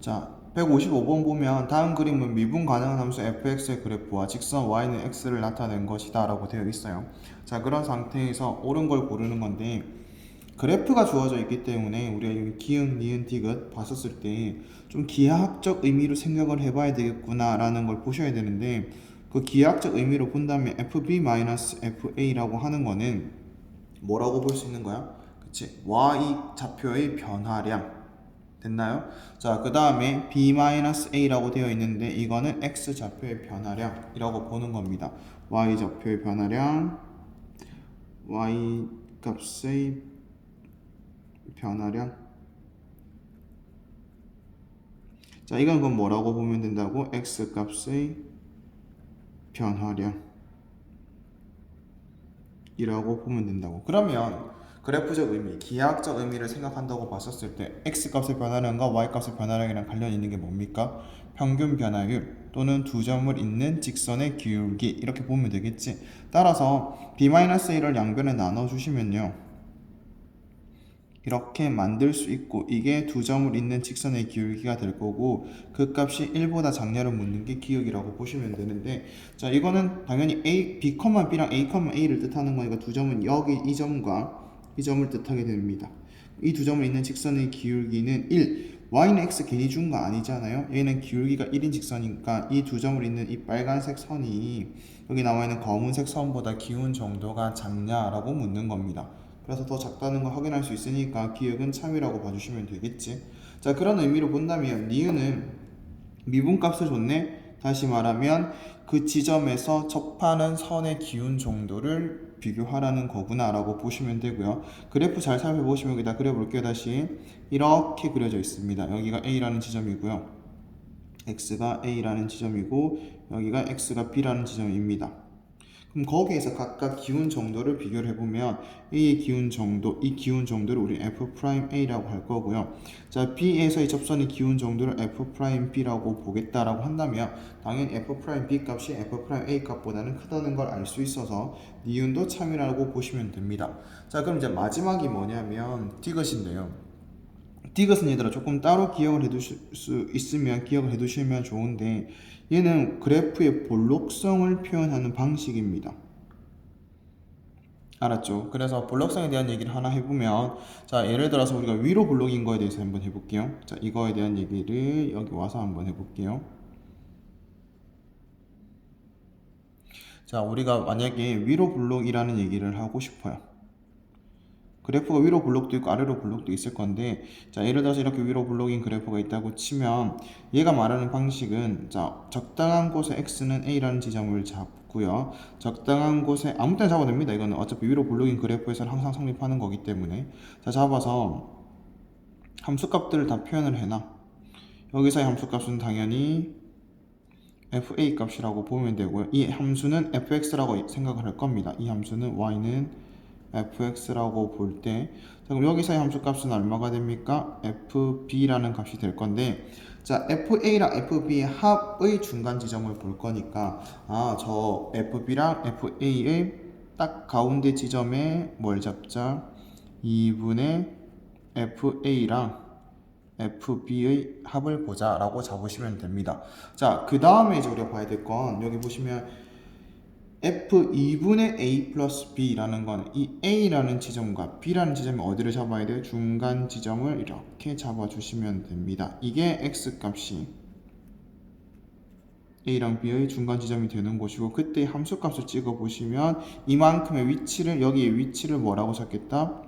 자, 155번 보면 다음 그림은 미분 가능한 함수 fx의 그래프와 직선 y는 x를 나타낸 것이다 라고 되어 있어요. 자, 그런 상태에서 옳은 걸 고르는 건데 그래프가 주어져 있기 때문에 우리가 여기 기역, 니은, 디귿 봤었을 때 좀 기하학적 의미로 생각을 해봐야 되겠구나 라는 걸 보셔야 되는데 그 기하학적 의미로 본다면 fb-fa라고 하는 거는 뭐라고 볼 수 있는 거야? 그치? y 좌표의 변화량 됐나요? 자, 그 다음에 b-a라고 되어 있는데 이거는 x 좌표의 변화량이라고 보는 겁니다. y 좌표의 변화량, y 값의 변화량. 자, 이건 그럼 뭐라고 보면 된다고? x 값의 변화량 이라고 보면 된다고. 그러면 그래프적 의미, 기하학적 의미를 생각한다고 봤었을 때 x값의 변화량과 y값의 변화량이랑 관련 있는 게 뭡니까? 평균 변화율 또는 두 점을 잇는 직선의 기울기 이렇게 보면 되겠지. 따라서 b-a를 양변에 나눠주시면요 이렇게 만들 수 있고 이게 두 점을 잇는 직선의 기울기가 될 거고 그 값이 1보다 작냐를 묻는 게 기역이라고 보시면 되는데 자 이거는 당연히 a, b, b랑 a, a를 뜻하는 거니까 두 점은 여기 이 점과 이 점을 뜻하게 됩니다. 이 두 점을 잇는 직선의 기울기는 1 y는 x 괜히 준 거 아니잖아요. 얘는 기울기가 1인 직선이니까 이 두 점을 잇는 이 빨간색 선이 여기 나와 있는 검은색 선보다 기운 정도가 작냐라고 묻는 겁니다. 그래서 더 작다는 걸 확인할 수 있으니까 기역은 참이라고 봐주시면 되겠지. 자, 그런 의미로 본다면 니은은 미분값을 줬네. 다시 말하면 그 지점에서 접하는 선의 기운 정도를 비교하라는 거구나 라고 보시면 되고요. 그래프 잘 살펴보시면 여기다 그려볼게요. 다시 이렇게 그려져 있습니다. 여기가 A라는 지점이고요. X가 A라는 지점이고 여기가 X가 B라는 지점입니다. 그럼 거기에서 각각 기운 정도를 비교를 해보면 A의 기운 정도, 이 기운 정도를 우리 F'A라고 할 거고요. 자, B에서의 접선의 기운 정도를 F'B라고 보겠다라고 한다면 당연히 F'B 값이 F'A 값보다는 크다는 걸 알 수 있어서 니은도 참이라고 보시면 됩니다. 자, 그럼 이제 마지막이 뭐냐면 디귿인데요. 디귿은 얘들아 조금 따로 기억을 해두실 수 있으면 기억을 해두시면 좋은데 얘는 그래프의 볼록성을 표현하는 방식입니다. 알았죠? 그래서 볼록성에 대한 얘기를 하나 해보면 자 예를 들어서 우리가 위로 볼록인 거에 대해서 한번 해볼게요. 자 이거에 대한 얘기를 여기 와서 한번 해볼게요. 자 우리가 만약에 위로 볼록이라는 얘기를 하고 싶어요. 그래프가 위로 블록도 있고 아래로 블록도 있을 건데 자 예를 들어서 이렇게 위로 블록인 그래프가 있다고 치면 얘가 말하는 방식은 자 적당한 곳에 x는 a라는 지점을 잡고요 적당한 곳에 아무 때나 잡아도 됩니다. 이거는 어차피 위로 블록인 그래프에서는 항상 성립하는 거기 때문에 자 잡아서 함수값들을 다 표현을 해놔. 여기서의 함수값은 당연히 fa 값이라고 보면 되고요. 이 함수는 fx라고 생각을 할 겁니다. 이 함수는 y는 fx라고 볼 때 그럼 여기서의 함수값은 얼마가 됩니까? fb라는 값이 될 건데 자 fa랑 fb의 합의 중간 지점을 볼 거니까 저 fb랑 fa의 딱 가운데 지점에 뭘 잡자? 2분의 fa랑 fb의 합을 보자 라고 잡으시면 됩니다. 자 그 다음에 이제 우리가 봐야 될 건 여기 보시면 f2분의 a 플러스 b라는 건 이 a라는 지점과 b라는 지점이 어디를 잡아야 돼요? 중간 지점을 이렇게 잡아주시면 됩니다. 이게 x값이 a랑 b의 중간 지점이 되는 곳이고 그때 함수값을 찍어보시면 이만큼의 위치를 여기의 위치를 뭐라고 잡겠다?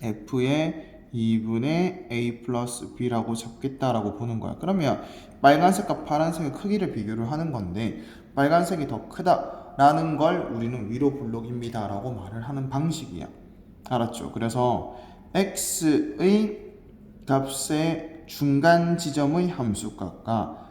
f의 2분의 a 플러스 b라고 잡겠다라고 보는 거야. 그러면 빨간색과 파란색의 크기를 비교를 하는 건데 빨간색이 더 크다 라는 걸 우리는 위로 블록입니다 라고 말을 하는 방식이야. 알았죠? 그래서 x의 값의 중간 지점의 함수값과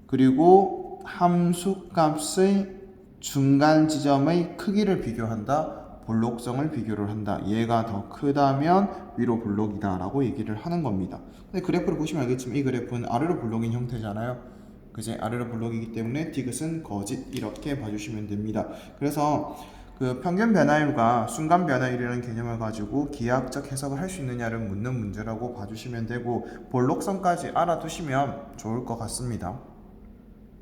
그리고 함수값의 중간 지점의 크기를 비교한다. 볼록성을 비교를 한다. 얘가 더 크다면 위로 볼록이다 라고 얘기를 하는 겁니다. 근데 그래프를 보시면 알겠지만 이 그래프는 아래로 볼록인 형태잖아요. 그제 아래로 볼록이기 때문에 디귿은 거짓 이렇게 봐주시면 됩니다. 그래서 그 평균 변화율과 순간 변화율이라는 개념을 가지고 기하학적 해석을 할 수 있느냐를 묻는 문제라고 봐주시면 되고 볼록성까지 알아두시면 좋을 것 같습니다.